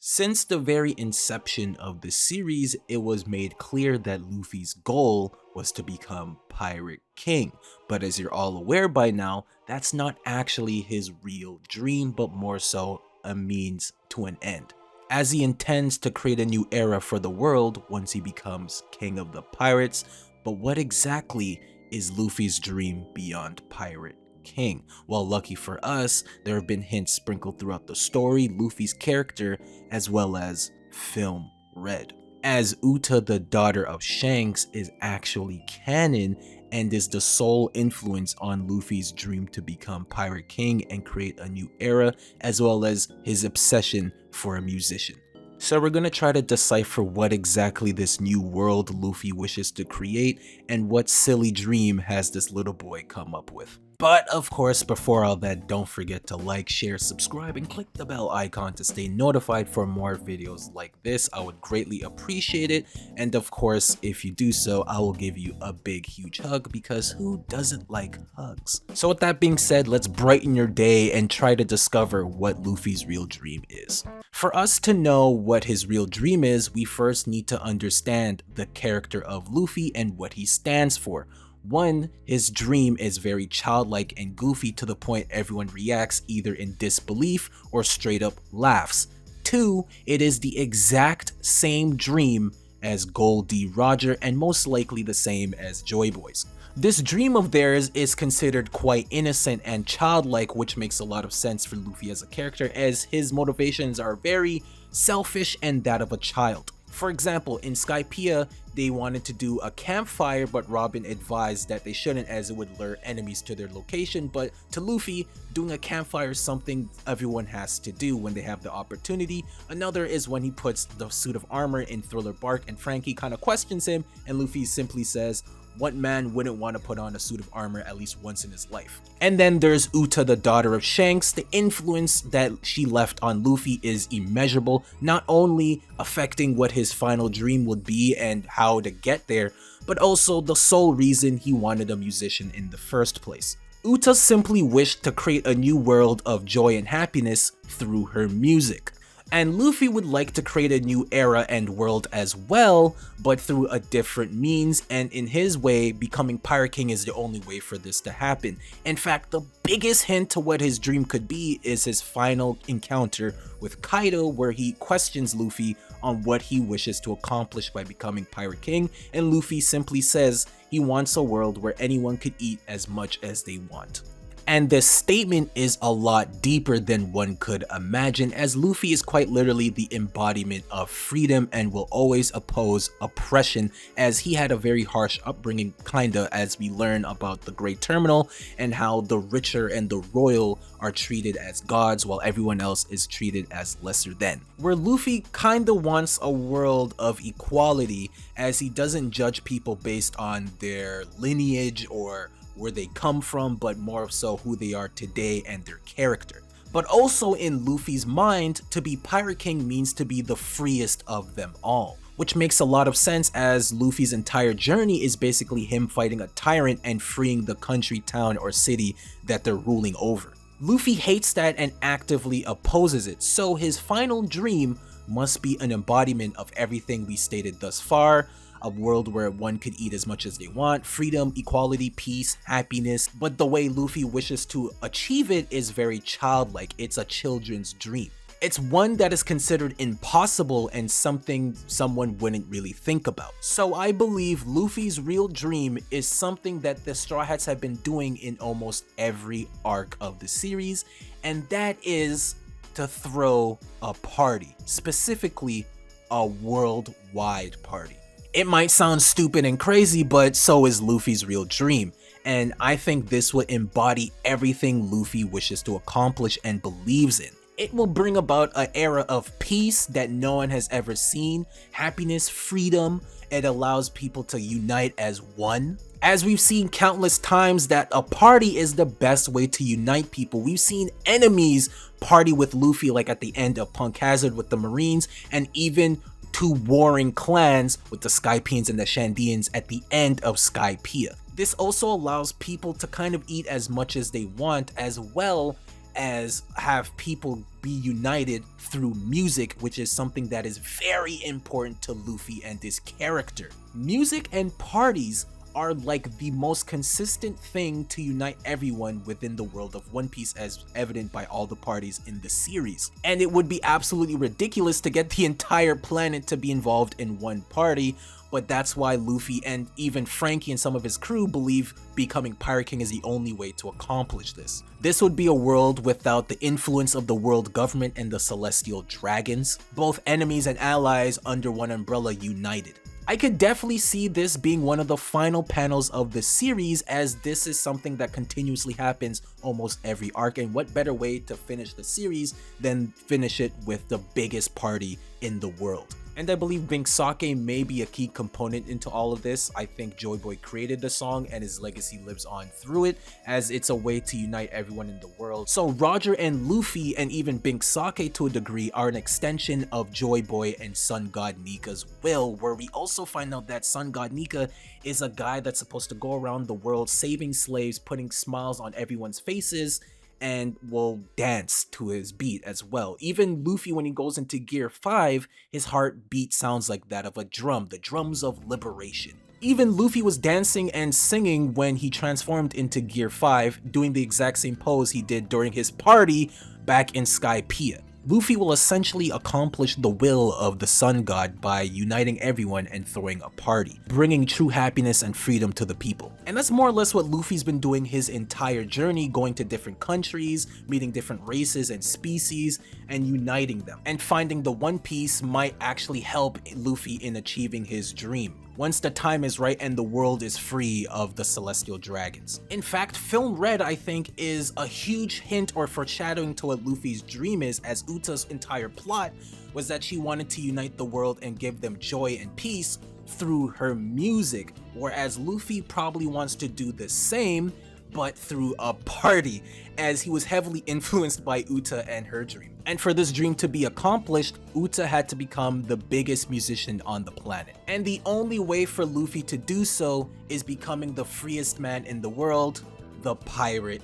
Since the very inception of the series, it was made clear that Luffy's goal was to become Pirate King, but as you're all aware by now, that's not actually his real dream, but more so a means to an end, as he intends to create a new era for the world once he becomes King of the Pirates. But what exactly is Luffy's dream beyond Pirate King? Well, lucky for us, there have been hints sprinkled throughout the story, Luffy's character, as well as film Red. As Uta, the daughter of Shanks, is actually canon and is the sole influence on Luffy's dream to become Pirate King and create a new era, as well as his obsession for a musician. So we're gonna try to decipher what exactly this new world Luffy wishes to create and what silly dream has this little boy come up with. But of course, before all that, don't forget to like, share, subscribe, and click the bell icon to stay notified for more videos like this. I would greatly appreciate it. And of course, if you do so, I will give you a big, huge hug, because who doesn't like hugs? So with that being said, let's brighten your day and try to discover what Luffy's real dream is. For us to know what his real dream is, we first need to understand the character of Luffy and what he stands for. One, his dream is very childlike and goofy to the point everyone reacts either in disbelief or straight up laughs. Two, it is the exact same dream as Gold D. Roger and most likely the same as Joy Boy's. This dream of theirs is considered quite innocent and childlike, which makes a lot of sense for Luffy as a character, as his motivations are very selfish and that of a child. For example, in Skypiea, they wanted to do a campfire, but Robin advised that they shouldn't as it would lure enemies to their location. But to Luffy, doing a campfire is something everyone has to do when they have the opportunity. Another is when he puts the suit of armor in Thriller Bark and Frankie kind of questions him, and Luffy simply says, what man wouldn't want to put on a suit of armor at least once in his life? And then there's Uta, the daughter of Shanks. The influence that she left on Luffy is immeasurable, not only affecting what his final dream would be and how to get there, but also the sole reason he wanted a musician in the first place. Uta simply wished to create a new world of joy and happiness through her music. And Luffy would like to create a new era and world as well, but through a different means, and in his way, becoming Pirate King is the only way for this to happen. In fact, the biggest hint to what his dream could be is his final encounter with Kaido, where he questions Luffy on what he wishes to accomplish by becoming Pirate King, and Luffy simply says he wants a world where anyone could eat as much as they want. And this statement is a lot deeper than one could imagine, as Luffy is quite literally the embodiment of freedom and will always oppose oppression, as he had a very harsh upbringing, kinda, as we learn about the Great Terminal and how the richer and the royal are treated as gods while everyone else is treated as lesser than. Where Luffy kinda wants a world of equality, as he doesn't judge people based on their lineage or where they come from, but more so who they are today and their character. But also in Luffy's mind, to be Pirate King means to be the freest of them all, which makes a lot of sense as Luffy's entire journey is basically him fighting a tyrant and freeing the country, town, or city that they're ruling over. Luffy hates that and actively opposes it, so his final dream must be an embodiment of everything we stated thus far. A world where one could eat as much as they want, freedom, equality, peace, happiness, but the way Luffy wishes to achieve it is very childlike. It's a children's dream. It's one that is considered impossible and something someone wouldn't really think about. So I believe Luffy's real dream is something that the Straw Hats have been doing in almost every arc of the series, and that is to throw a party, specifically a worldwide party. It might sound stupid and crazy, but so is Luffy's real dream, and I think this would embody everything Luffy wishes to accomplish and believes in. It will bring about an era of peace that no one has ever seen, happiness, freedom. It allows people to unite as one. As we've seen countless times that a party is the best way to unite people. We've seen enemies party with Luffy, like at the end of Punk Hazard with the Marines, and even two warring clans with the Skypeans and the Shandians at the end of Skypiea. This also allows people to kind of eat as much as they want, as well as have people be united through music, which is something that is very important to Luffy and his character. Music and parties are like the most consistent thing to unite everyone within the world of One Piece, as evident by all the parties in the series. And it would be absolutely ridiculous to get the entire planet to be involved in one party, but that's why Luffy and even Frankie and some of his crew believe becoming Pirate King is the only way to accomplish this. This would be a world without the influence of the world government and the Celestial Dragons, both enemies and allies under one umbrella united. I could definitely see this being one of the final panels of the series, as this is something that continuously happens almost every arc, and what better way to finish the series than finish it with the biggest party in the world. And I believe Bink Sake may be a key component into all of this. I think Joy Boy created the song and his legacy lives on through it, as it's a way to unite everyone in the world. So Roger and Luffy, and even Bink Sake to a degree, are an extension of Joy Boy and Sun God Nika's will, where we also find out that Sun God Nika is a guy that's supposed to go around the world saving slaves, putting smiles on everyone's faces, and will dance to his beat as well. Even Luffy, when he goes into Gear 5, his heartbeat sounds like that of a drum, the drums of liberation. Even Luffy was dancing and singing when he transformed into Gear 5, doing the exact same pose he did during his party back in Skypiea. Luffy will essentially accomplish the will of the Sun God by uniting everyone and throwing a party, bringing true happiness and freedom to the people. And that's more or less what Luffy's been doing his entire journey, going to different countries, meeting different races and species, and uniting them. And finding the One Piece might actually help Luffy in achieving his dream, once the time is right and the world is free of the Celestial Dragons. In fact, Film Red, I think, is a huge hint or foreshadowing to what Luffy's dream is, as Uta's entire plot was that she wanted to unite the world and give them joy and peace through her music, whereas Luffy probably wants to do the same, but through a party, as he was heavily influenced by Uta and her dream. And for this dream to be accomplished, Uta had to become the biggest musician on the planet. And the only way for Luffy to do so is becoming the freest man in the world, the Pirate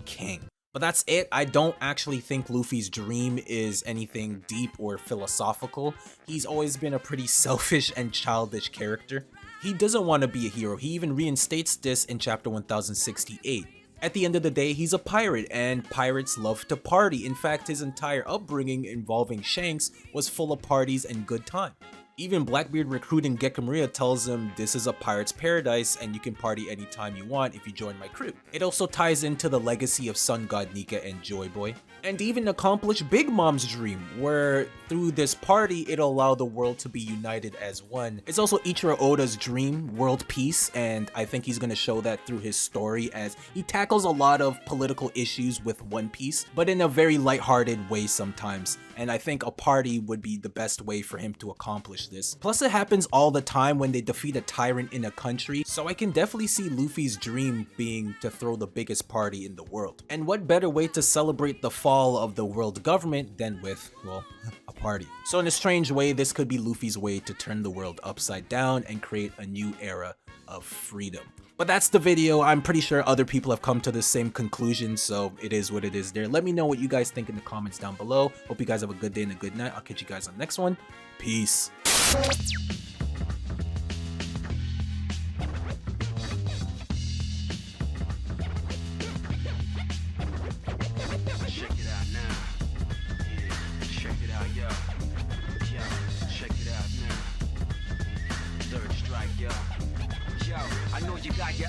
King. But that's it. I don't actually think Luffy's dream is anything deep or philosophical. He's always been a pretty selfish and childish character. He doesn't want to be a hero. He even reinstates this in chapter 1068. At the end of the day, he's a pirate, and pirates love to party. In fact, his entire upbringing involving Shanks was full of parties and good time. Even Blackbeard recruiting Gekko Maria tells him this is a pirate's paradise and you can party anytime you want if you join my crew. It also ties into the legacy of Sun God Nika and Joy Boy, and even accomplish Big Mom's dream, where through this party it'll allow the world to be united as one. It's also Ichiro Oda's dream, world peace, and I think he's going to show that through his story, as he tackles a lot of political issues with One Piece, but in a very lighthearted way sometimes, and I think a party would be the best way for him to accomplish this. Plus, it happens all the time when they defeat a tyrant in a country, so I can definitely see Luffy's dream being to throw the biggest party in the world. And what better way to celebrate the fall of the world government than with, well, a party. So in a strange way, this could be Luffy's way to turn the world upside down and create a new era of freedom. But that's the video. I'm pretty sure other people have come to the same conclusion, so it is what it is there. Let me know what you guys think in the comments down below. Hope you guys have a good day and a good night. I'll catch you guys on the next one. Peace. I know you got your